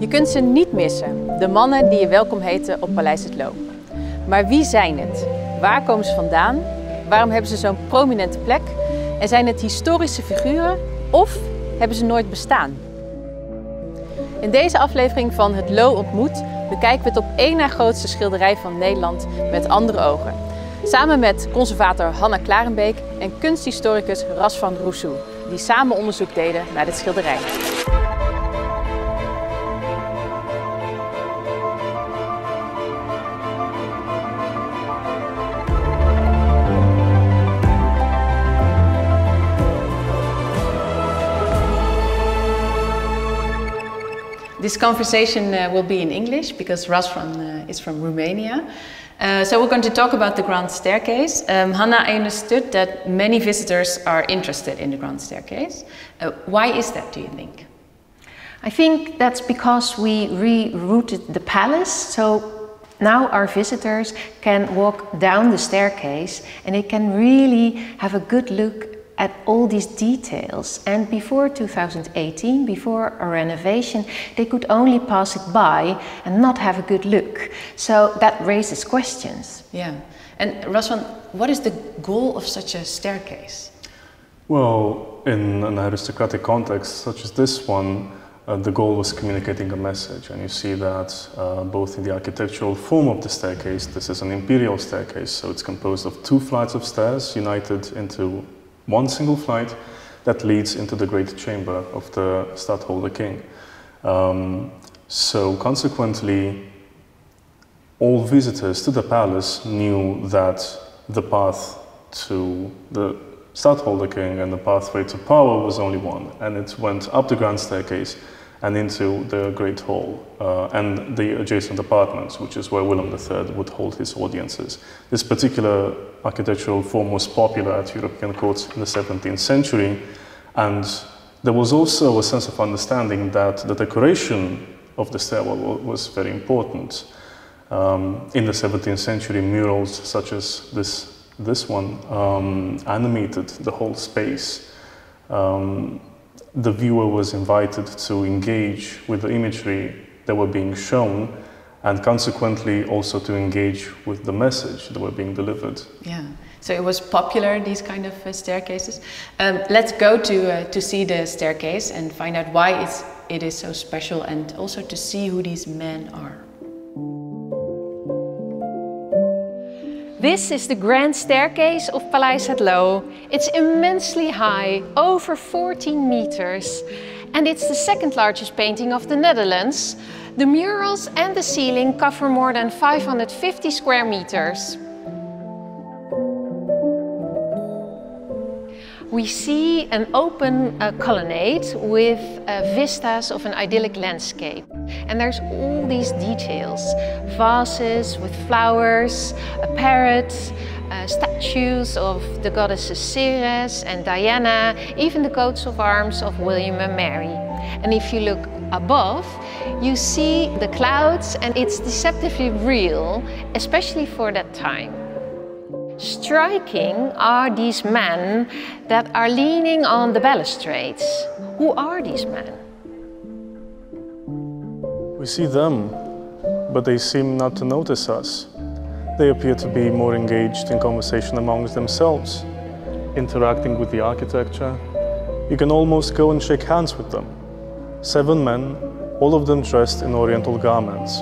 Je kunt ze niet missen, de mannen die je welkom heten op Paleis Het Loo. Maar wie zijn het? Waar komen ze vandaan? Waarom hebben ze zo'n prominente plek? En zijn het historische figuren of hebben ze nooit bestaan? In deze aflevering van Het Loo Ontmoet bekijken we het op één na grootste schilderij van Nederland met andere ogen. Samen met conservator Hanna Klarenbeek en kunsthistoricus Ras van Rousseau, die samen onderzoek deden naar dit schilderij. This conversation will be in English because Ras is from Romania. So we're going to talk about the Grand Staircase. Hanna, I understood that many visitors are interested in the Grand Staircase. Why is that, do you think? I think that's because we rerouted the palace, so now our visitors can walk down the staircase and they can really have a good look at all these details. And before 2018, before a renovation, they could only pass it by and not have a good look. So that raises questions. Yeah. And Raswan, what is the goal of such a staircase? Well, in an aristocratic context such as this one, the goal was communicating a message, and you see that both in the architectural form of the staircase. This is an imperial staircase, so it's composed of 2 flights of stairs united into one single flight that leads into the great chamber of the stadtholder king. So consequently, all visitors to the palace knew that the path to the stadtholder king and the pathway to power was only one, and it went up the grand staircase and into the great hall and the adjacent apartments, which is where Willem III would hold his audiences. This particular architectural form was popular at European courts in the 17th century, and there was also a sense of understanding that the decoration of the stairwell was very important. In the 17th century, murals such as this one animated the whole space. The viewer was invited to engage with the imagery that were being shown, and consequently also to engage with the message that were being delivered. Yeah, so it was popular, these kind of staircases. Let's go to see the staircase and find out why it is so special, and also to see who these men are. This is the grand staircase of Paleis Het Loo. It's immensely high, over 14 meters, and it's the second largest painting of the Netherlands. The murals and the ceiling cover more than 550 square meters. We see an open colonnade with vistas of an idyllic landscape. And there's all these details. Vases with flowers, a parrot, statues of the goddesses Ceres and Diana, even the coats of arms of William and Mary. And if you look above, you see the clouds, and it's deceptively real, especially for that time. Striking are these men that are leaning on the balustrades. Who are these men? We see them, but they seem not to notice us. They appear to be more engaged in conversation amongst themselves, interacting with the architecture. You can almost go and shake hands with them. 7 men, all of them dressed in oriental garments.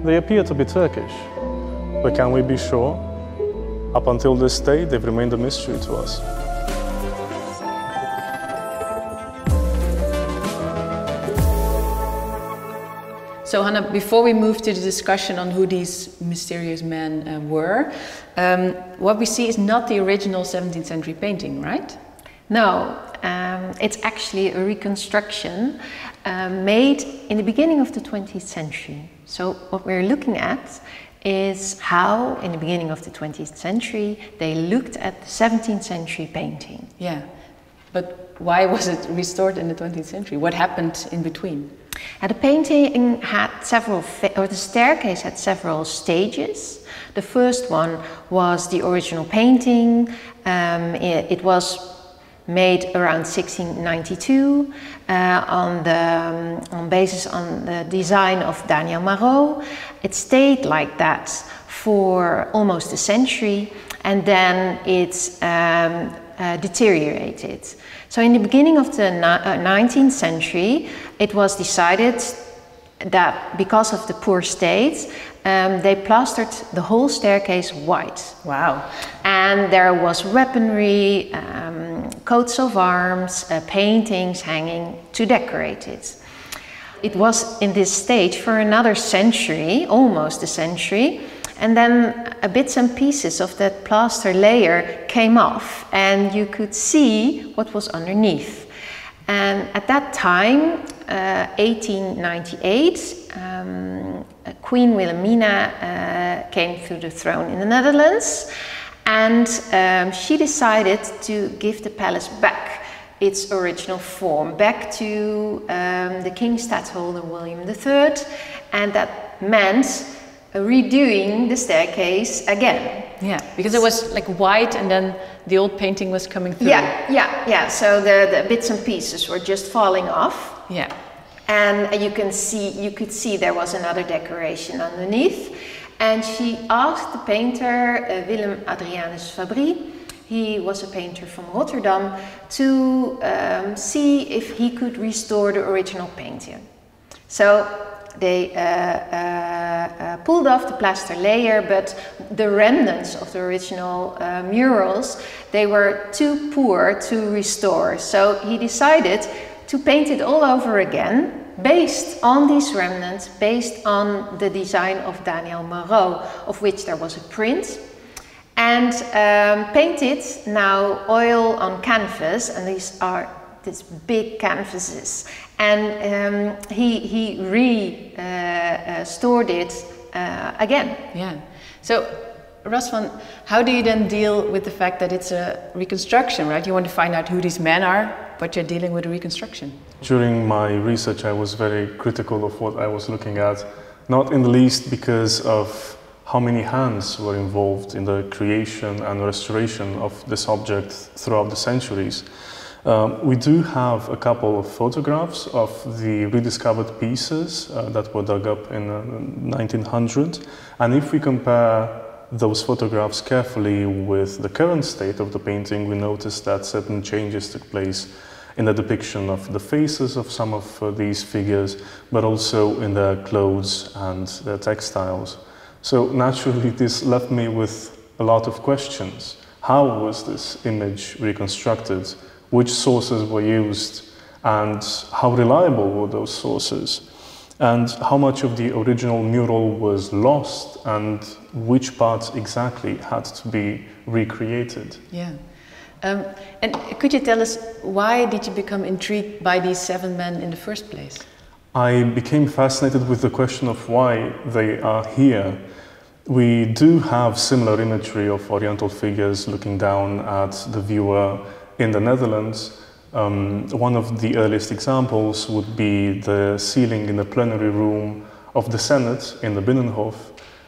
They appear to be Turkish, but can we be sure? Up until this day, they've remained a mystery to us. So Hanna, before we move to the discussion on who these mysterious men were, what we see is not the original 17th century painting, right? No, it's actually a reconstruction made in the beginning of the 20th century. So what we're looking at is how, in the beginning of the 20th century, they looked at the 17th century painting. Yeah, but why was it restored in the 20th century? What happened in between? The painting had the staircase had several stages. The first one was the original painting. It was made around 1692 on basis on the design of Daniel Marot. It stayed like that for almost a century, and then it deteriorated. So in the beginning of the 19th century, it was decided that because of the poor state, they plastered the whole staircase white. Wow. And there was weaponry, coats of arms, paintings hanging to decorate it. It was in this stage for another century, almost a century, and then bits and pieces of that plaster layer came off and you could see what was underneath. And at that time, 1898, Queen Wilhelmina came to the throne in the Netherlands, and she decided to give the palace back its original form, back to the King Stadtholder William III, and that meant redoing the staircase again. Yeah, because it was like white and then the old painting was coming through. Yeah. So the bits and pieces were just falling off. Yeah. And you could see there was another decoration underneath. And she asked the painter Willem Adrianus Fabry, he was a painter from Rotterdam, to see if he could restore the original painting. So they pulled off the plaster layer, but the remnants of the original murals, they were too poor to restore. So he decided to paint it all over again, based on these remnants, based on the design of Daniel Marot, of which there was a print, and painted now oil on canvas, and these big canvases, and he restored it again. Yeah. So, Rasvan, how do you then deal with the fact that it's a reconstruction, right? You want to find out who these men are, but you're dealing with a reconstruction. During my research, I was very critical of what I was looking at, not in the least because of how many hands were involved in the creation and restoration of this object throughout the centuries. We do have a couple of photographs of the rediscovered pieces that were dug up in 1900, and if we compare those photographs carefully with the current state of the painting, we notice that certain changes took place in the depiction of the faces of some of these figures, but also in their clothes and their textiles. So naturally this left me with a lot of questions. How was this image reconstructed? Which sources were used? And how reliable were those sources? And how much of the original mural was lost, and which parts exactly had to be recreated? Yeah. And could you tell us, why did you become intrigued by these 7 men in the first place? I became fascinated with the question of why they are here. We do have similar imagery of Oriental figures looking down at the viewer in the Netherlands. One of the earliest examples would be the ceiling in the plenary room of the Senate in the Binnenhof.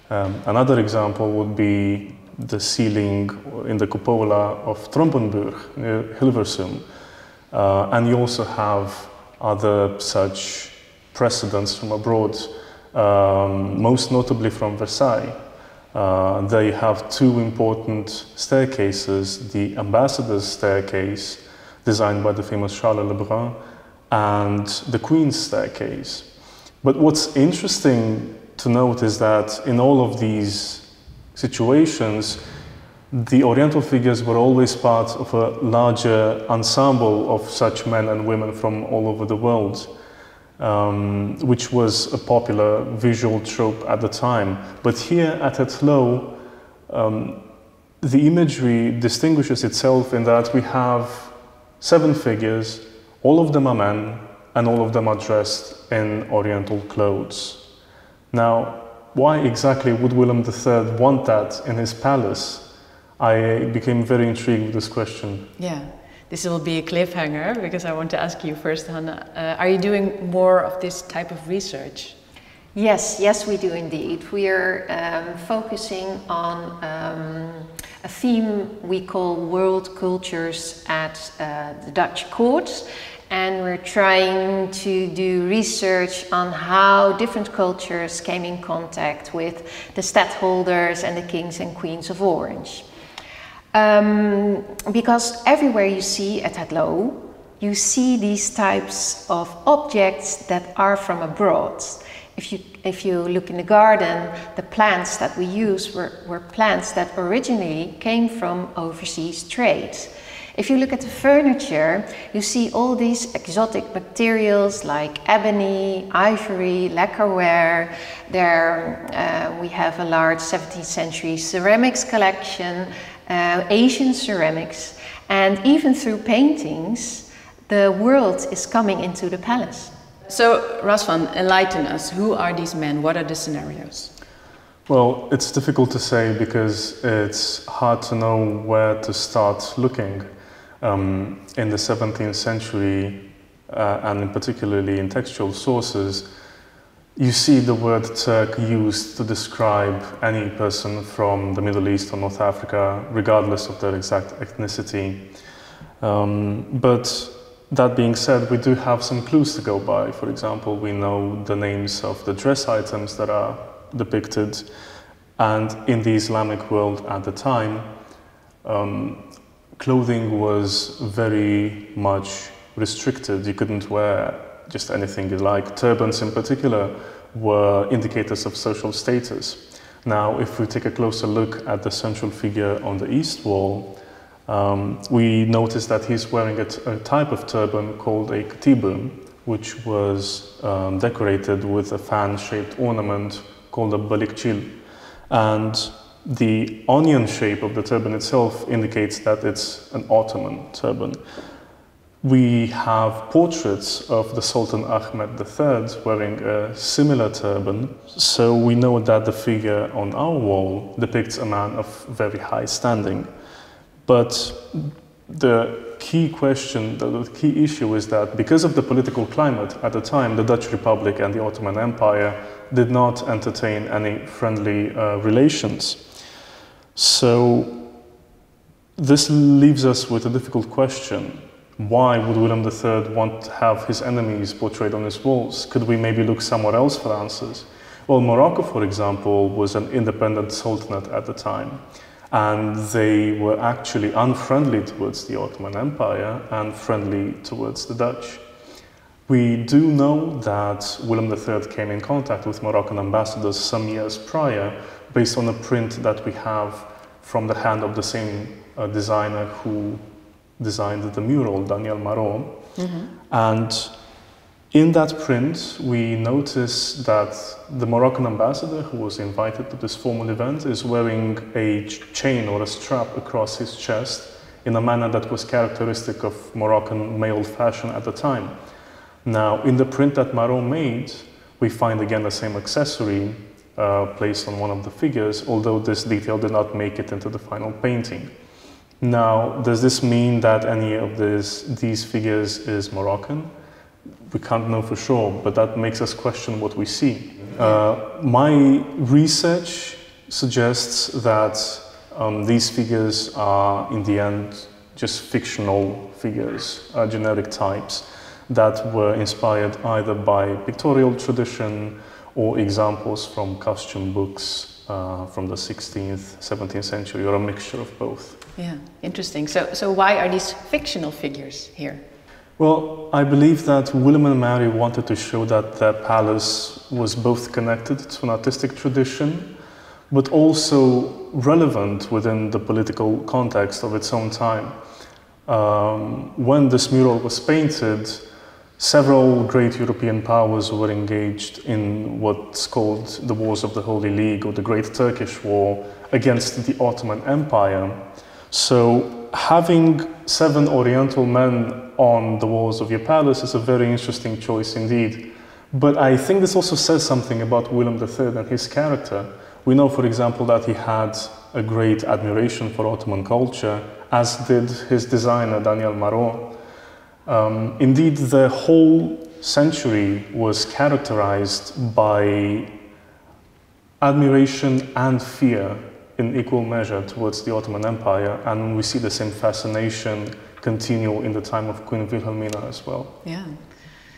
Another example would be the ceiling in the cupola of Trompenburg near Hilversum. And you also have other such precedents from abroad, most notably from Versailles. They have 2 important staircases, the ambassador's staircase, designed by the famous Charles Lebrun, and the Queen's staircase. But what's interesting to note is that in all of these situations, the Oriental figures were always part of a larger ensemble of such men and women from all over the world, which was a popular visual trope at the time. But here at Het Loo, the imagery distinguishes itself in that we have 7 figures, all of them are men, and all of them are dressed in Oriental clothes. Now, why exactly would Willem III want that in his palace? I became very intrigued with this question. Yeah, this will be a cliffhanger, because I want to ask you first, Hanna, are you doing more of this type of research? Yes, we do indeed. We are focusing on a theme we call World Cultures at the Dutch Court. And we're trying to do research on how different cultures came in contact with the stadholders and the kings and queens of Orange. Because everywhere you see at Het Loo, you see these types of objects that are from abroad. If you look in the garden, the plants that we use were plants that originally came from overseas trade. If you look at the furniture, you see all these exotic materials like ebony, ivory, lacquerware. There we have a large 17th century ceramics collection, Asian ceramics, and even through paintings, the world is coming into the palace. So, Razvan, enlighten us. Who are these men? What are the scenarios? Well, it's difficult to say because it's hard to know where to start looking. In the 17th century, and particularly in textual sources, you see the word Turk used to describe any person from the Middle East or North Africa, regardless of their exact ethnicity. But that being said, we do have some clues to go by. For example, we know the names of the dress items that are depicted, and in the Islamic world at the time, clothing was very much restricted. You couldn't wear just anything you like. Turbans in particular were indicators of social status. Now, if we take a closer look at the central figure on the east wall, we notice that he's wearing a type of turban called a katibu, which was decorated with a fan-shaped ornament called a balikçil. And the onion shape of the turban itself indicates that it's an Ottoman turban. We have portraits of the Sultan Ahmed III wearing a similar turban, so we know that the figure on our wall depicts a man of very high standing. But the key question, the key issue is that because of the political climate at the time, the Dutch Republic and the Ottoman Empire did not entertain any friendly relations. So this leaves us with a difficult question. Why would Willem III want to have his enemies portrayed on his walls? Could we maybe look somewhere else for answers? Well, Morocco, for example, was an independent sultanate at the time, and they were actually unfriendly towards the Ottoman Empire and friendly towards the Dutch. We do know that Willem III came in contact with Moroccan ambassadors some years prior, based on a print that we have from the hand of the same designer who designed the mural, Daniel Marot. And in that print, we notice that the Moroccan ambassador who was invited to this formal event is wearing a chain or a strap across his chest in a manner that was characteristic of Moroccan male fashion at the time. Now, in the print that Marot made, we find again the same accessory placed on one of the figures, although this detail did not make it into the final painting. Now, does this mean that any of these figures is Moroccan? We can't know for sure, but that makes us question what we see. My research suggests that these figures are, in the end, just fictional figures, generic types that were inspired either by pictorial tradition or examples from costume books from the 16th, 17th century, or a mixture of both. Yeah, interesting. So why are these fictional figures here? Well, I believe that Willem and Mary wanted to show that their palace was both connected to an artistic tradition, but also relevant within the political context of its own time. When this mural was painted, several great European powers were engaged in what's called the Wars of the Holy League, or the Great Turkish War, against the Ottoman Empire. So having 7 Oriental men on the walls of your palace is a very interesting choice indeed. But I think this also says something about Willem III and his character. We know, for example, that he had a great admiration for Ottoman culture, as did his designer, Daniel Marot. Indeed, the whole century was characterized by admiration and fear in equal measure towards the Ottoman Empire, and we see the same fascination continue in the time of Queen Wilhelmina as well. Yeah.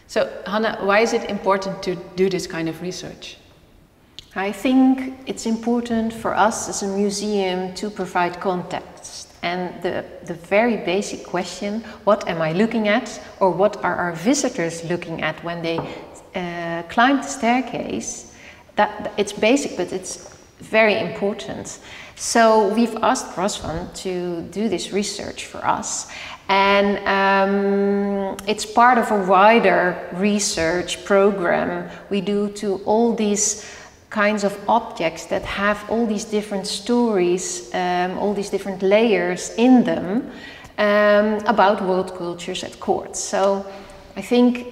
So, Hanna, why is it important to do this kind of research? I think it's important for us as a museum to provide context. And the very basic question, what am I looking at, or what are our visitors looking at when they climb the staircase, it's basic, but it's very important. So we've asked Razvan to do this research for us, and it's part of a wider research program we do to all these kinds of objects that have all these different stories, all these different layers in them about world cultures at court. So I think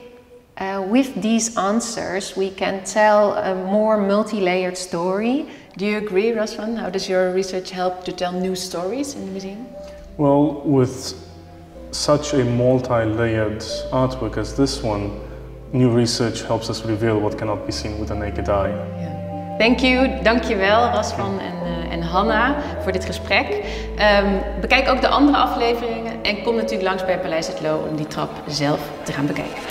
with these answers we can tell a more multi-layered story. Do you agree, Razvan? How does your research help to tell new stories in the museum? Well, with such a multi-layered artwork as this one, new research helps us reveal what cannot be seen with the naked eye. Yeah. Dankjewel Razvan en Hanna voor dit gesprek. Bekijk ook de andere afleveringen en kom natuurlijk langs bij Paleis Het Loo om die trap zelf te gaan bekijken.